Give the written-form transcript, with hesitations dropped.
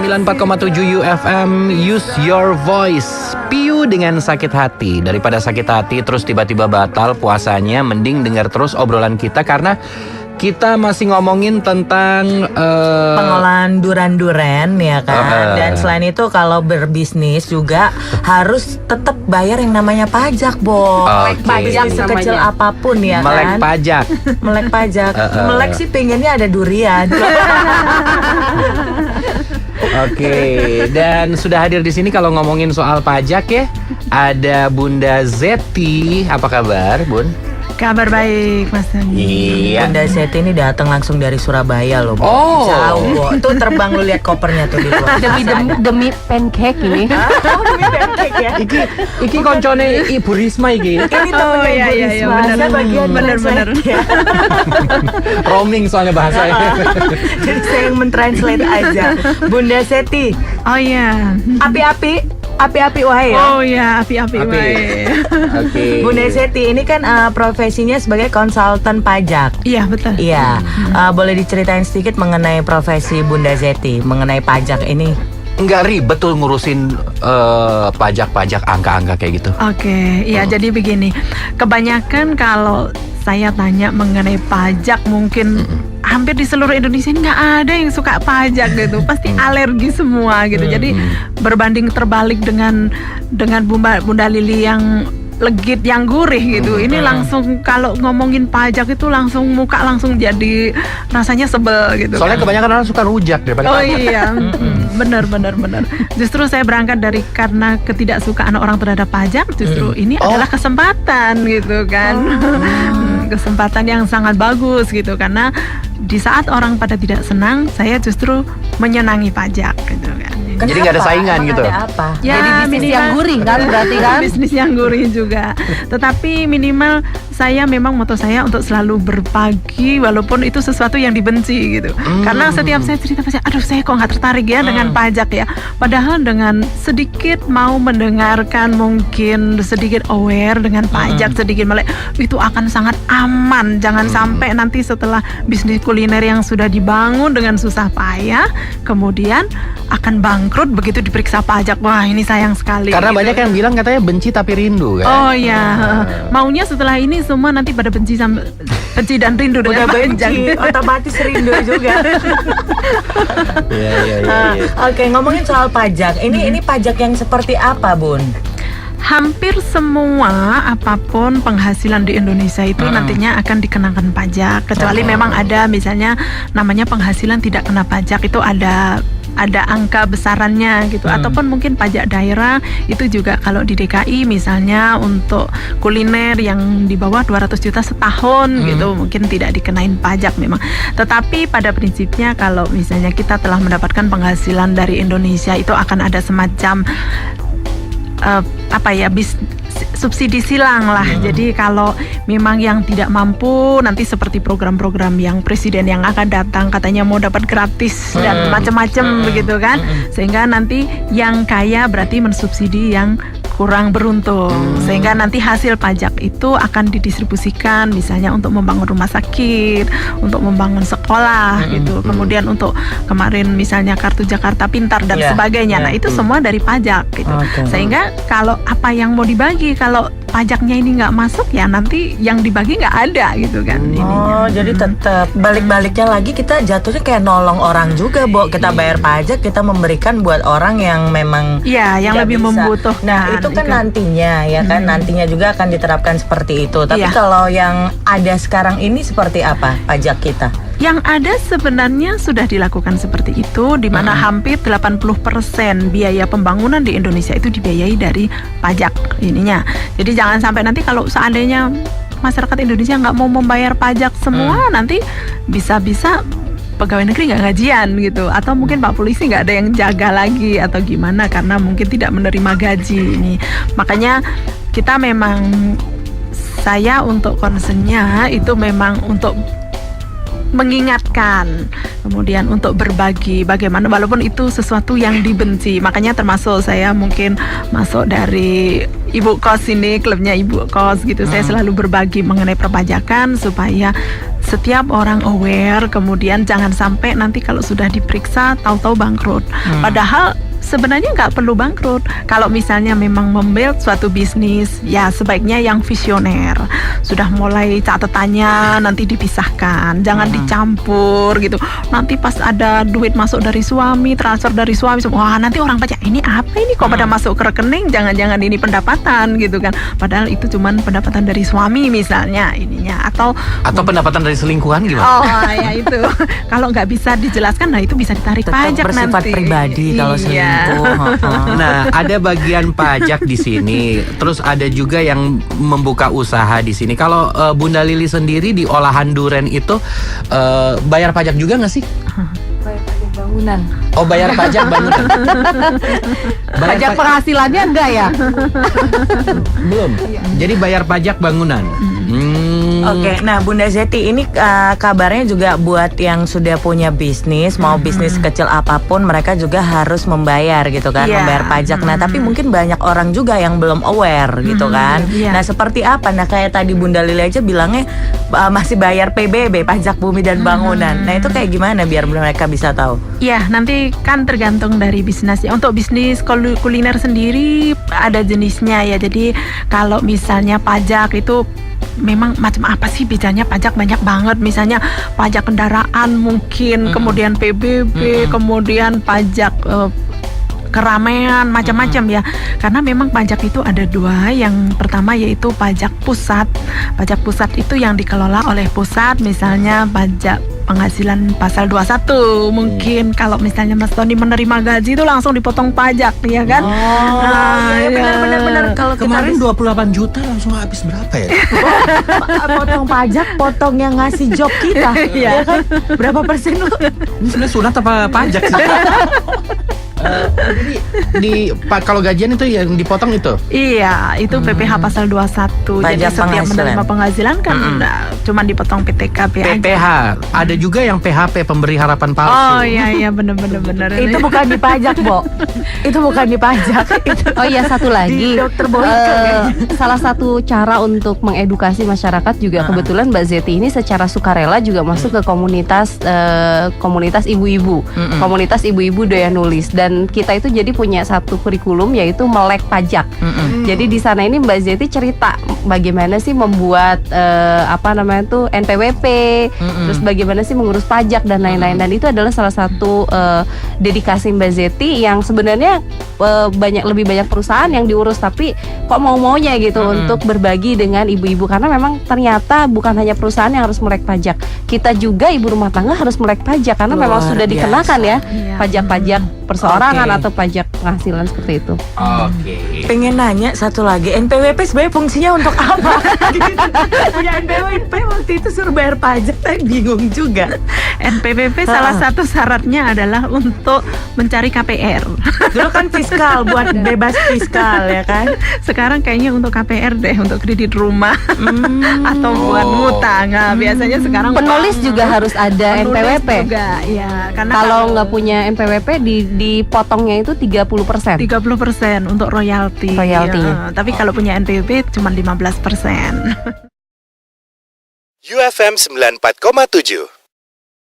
94,7 UFM, Use Your Voice. Piu dengan sakit hati. Daripada sakit hati terus tiba-tiba batal puasanya, mending dengar terus obrolan kita karena kita masih ngomongin tentang pengolahan duren-duren ya kan. Dan selain itu kalau berbisnis juga harus tetap bayar yang namanya pajak, Bo. Pajak sekecil apapun ya melek kan. pajak. Melek pajak. Melek sih pengennya ada durian. Oke, dan sudah hadir di sini kalau ngomongin soal pajak ya, ada Bunda Zeti. Apa kabar, Bun? Kabar baik, Mas Dani. Iya. Bunda Zeti ini datang langsung dari Surabaya loh, Bo. Oh. Jauh, Bo. Tuh terbang lu lihat kopernya tuh di luar. demi pancake ini. Demi pancake ya. Iki koncone Ibu Risma iki. Ini temennya Ibu Risma. benar. Saya bagian Benar. translate ya. Roaming soalnya bahasanya. Jadi saya yang mentranslate aja. Bunda Zeti, Oh iya. api-api wahai ya. Oh iya, api-api baik. Oke. Bunda Zeti ini kan profesinya sebagai konsultan pajak. Iya, betul. Iya, boleh diceritain sedikit mengenai profesi Bunda Zeti mengenai pajak ini? Nggak ribet tuh ngurusin pajak-pajak angka-angka kayak gitu. Oke, iya jadi begini. Kebanyakan kalau saya tanya mengenai pajak mungkin hampir di seluruh Indonesia ini nggak ada yang suka pajak gitu, pasti alergi semua gitu. Jadi berbanding terbalik dengan Bunda Lili yang legit, yang gurih gitu. Ini langsung kalau ngomongin pajak itu langsung muka langsung jadi rasanya sebel gitu. Soalnya kebanyakan orang suka rujak daripada Oh pajak. iya, benar. Justru saya berangkat dari karena ketidaksukaan orang terhadap pajak. Justru ini adalah kesempatan gitu kan, kesempatan yang sangat bagus gitu karena di saat orang pada tidak senang, saya justru menyenangi pajak gitu kan. Jadi nggak ada saingan Emang gitu. Ada apa? Ya, Jadi bisnis yang gurih kan berarti kan? Bisnis yang gurih juga. Tetapi minimal saya memang moto saya untuk selalu berbagi walaupun itu sesuatu yang dibenci gitu. Karena setiap saya cerita pasti, aduh saya kok nggak tertarik ya dengan pajak ya. Padahal dengan sedikit mau mendengarkan, mungkin sedikit aware dengan pajak, sedikit melek, itu akan sangat aman. Jangan sampai nanti setelah bisnis kuliner yang sudah dibangun dengan susah payah, kemudian akan bangkrut begitu diperiksa pajak. Wah ini sayang sekali. Karena gitu. banyak yang bilang katanya benci tapi rindu kan. Oh ya, maunya setelah ini semua nanti pada benci dan rindu dengan Udah pajak. benci, otomatis rindu juga. Iya. Oke, ngomongin soal pajak. Ini pajak yang seperti apa, Bun? Hampir semua apapun penghasilan di Indonesia itu nantinya akan dikenakan pajak, kecuali memang ada misalnya namanya penghasilan tidak kena pajak, itu ada angka besarannya gitu, ataupun mungkin pajak daerah itu juga kalau di DKI misalnya untuk kuliner yang di bawah 200 juta setahun gitu mungkin tidak dikenain pajak memang. Tetapi pada prinsipnya kalau misalnya kita telah mendapatkan penghasilan dari Indonesia itu akan ada semacam subsidi silang lah. Jadi kalau memang yang tidak mampu nanti seperti program-program yang presiden yang akan datang katanya mau dapat gratis dan macam-macam begitu kan, sehingga nanti yang kaya berarti mensubsidi yang kurang beruntung, sehingga nanti hasil pajak itu akan didistribusikan misalnya untuk membangun rumah sakit, untuk membangun sekolah gitu, kemudian untuk kemarin misalnya kartu Jakarta Pintar dan sebagainya. Nah itu semua dari pajak gitu. Sehingga kalau apa yang mau dibagi, kalau pajaknya ini nggak masuk ya nanti yang dibagi nggak ada gitu kan. Oh, jadi tetap balik-baliknya lagi kita jatuhnya kayak nolong orang juga, Bo. Kita bayar pajak, kita memberikan buat orang yang memang yang tidak lebih bisa. membutuhkan. Nah, itu kan nantinya ya kan, nantinya juga akan diterapkan seperti itu. Tapi kalau yang ada sekarang ini seperti apa pajak kita? Yang ada sebenarnya sudah dilakukan seperti itu, di mana hampir 80% biaya pembangunan di Indonesia itu dibiayai dari pajak ininya. Jadi jangan sampai nanti kalau seandainya masyarakat Indonesia nggak mau membayar pajak semua, nanti bisa-bisa pegawai negeri nggak gajian gitu, atau mungkin Pak Polisi nggak ada yang jaga lagi atau gimana karena mungkin tidak menerima gaji ini. Makanya kita memang, saya untuk concernnya itu memang untuk mengingatkan, kemudian untuk berbagi bagaimana walaupun itu sesuatu yang dibenci. Makanya termasuk saya mungkin masuk dari Ibu Kos ini, klubnya Ibu Kos gitu. Saya selalu berbagi mengenai perpajakan supaya setiap orang aware, kemudian jangan sampai nanti kalau sudah diperiksa tahu-tahu bangkrut. Padahal sebenarnya nggak perlu bangkrut. Kalau misalnya memang membuild suatu bisnis, ya sebaiknya yang visioner. Sudah mulai catatannya nanti dipisahkan, jangan dicampur gitu. Nanti pas ada duit masuk dari suami, transfer dari suami, wah nanti orang pajak ini apa ini kok pada masuk ke rekening? Jangan-jangan ini pendapatan gitu kan? Padahal itu cuman pendapatan dari suami misalnya ininya, atau pendapatan dari selingkuhan gimana? Oh ya itu kalau nggak bisa dijelaskan, nah itu bisa ditarik Tetap pajak bersifat nanti. pribadi kalau selingkuh. Nah, ada bagian pajak di sini, terus ada juga yang membuka usaha di sini. Kalau Bunda Lili sendiri di olahan duren itu bayar pajak juga nggak sih? Bayar pajak bangunan. Oh, bayar pajak bangunan. Pajak penghasilannya enggak ya? Belum. Jadi bayar pajak bangunan. Oke, nah Bunda Zeti ini kabarnya juga buat yang sudah punya bisnis, mau bisnis kecil apapun mereka juga harus membayar gitu kan, Iya. membayar pajak. Nah, tapi mungkin banyak orang juga yang belum aware gitu kan. Iya. Nah, seperti apa? Nah, kayak tadi Bunda Lili aja bilangnya masih bayar PBB, pajak bumi dan bangunan. Nah, itu kayak gimana biar mereka bisa tahu? Ya, nanti kan tergantung dari bisnisnya. Untuk bisnis kuliner sendiri ada jenisnya ya. Jadi kalau misalnya pajak itu memang macam apa sih bedanya pajak, banyak banget. Misalnya pajak kendaraan mungkin, kemudian PBB, kemudian pajak keramaian, macam-macam ya. Karena memang pajak itu ada dua. Yang pertama yaitu pajak pusat. Pajak pusat itu yang dikelola oleh pusat, misalnya pajak penghasilan pasal 21. Mungkin kalau misalnya Mas Tony menerima gaji itu langsung dipotong pajak, ya kan? Benar-benar kalau Kemarin 28 juta langsung habis berapa ya? potong pajak, potong yang ngasih job kita, ya kan? Berapa persen lu? Ini sebenarnya sunat apa pajak sih? Jadi kalau gajian itu yang dipotong itu? Iya, itu PPh pasal 21. Jadi Pajak setiap penghasilan. menerima penghasilan kan cuman dipotong PTKP aja. PPH. Ada juga yang PHP, pemberi harapan palsu. Oh iya bener. Itu bukan dipajak, Bo. Itu bukan dipajak. Oh iya, satu Di lagi. Dokter Boyke. Salah satu cara untuk mengedukasi masyarakat juga kebetulan Mbak Zeti ini secara sukarela juga masuk ke komunitas komunitas ibu-ibu. Komunitas ibu-ibu doyan nulis, dan kita itu jadi punya satu kurikulum yaitu melek pajak. Jadi di sana ini Mbak Zeti cerita bagaimana sih membuat NPWP, terus bagaimana sih mengurus pajak dan lain-lain, dan itu adalah salah satu dedikasi Mbak Zeti yang sebenarnya lebih banyak perusahaan yang diurus, tapi kok mau-maunya gitu untuk berbagi dengan ibu-ibu, karena memang ternyata bukan hanya perusahaan yang harus melek pajak, kita juga ibu rumah tangga harus melek pajak karena memang Luar sudah dikenakan ya Iya. pajak-pajak perseorangan Oke. atau pajak penghasilan seperti itu. Oke. Pengen nanya satu lagi, NPWP sebenarnya fungsinya untuk apa? Punya NPWP waktu itu suruh bayar pajak, tapi bingung juga. NPWP salah satu syaratnya adalah untuk mencari KPR. Dulu kan fiskal, buat bebas fiskal ya kan? Sekarang kayaknya untuk KPR deh, untuk kredit rumah atau buat ngutang. Nah, biasanya sekarang Penulis juga harus ada penulis NPWP. juga, ya. Karena Kalau nggak punya NPWP dipotongnya itu 30%. 30% untuk royalti. Royalti. Ya, tapi kalau punya NPWP cuma 15%. UFM 94,7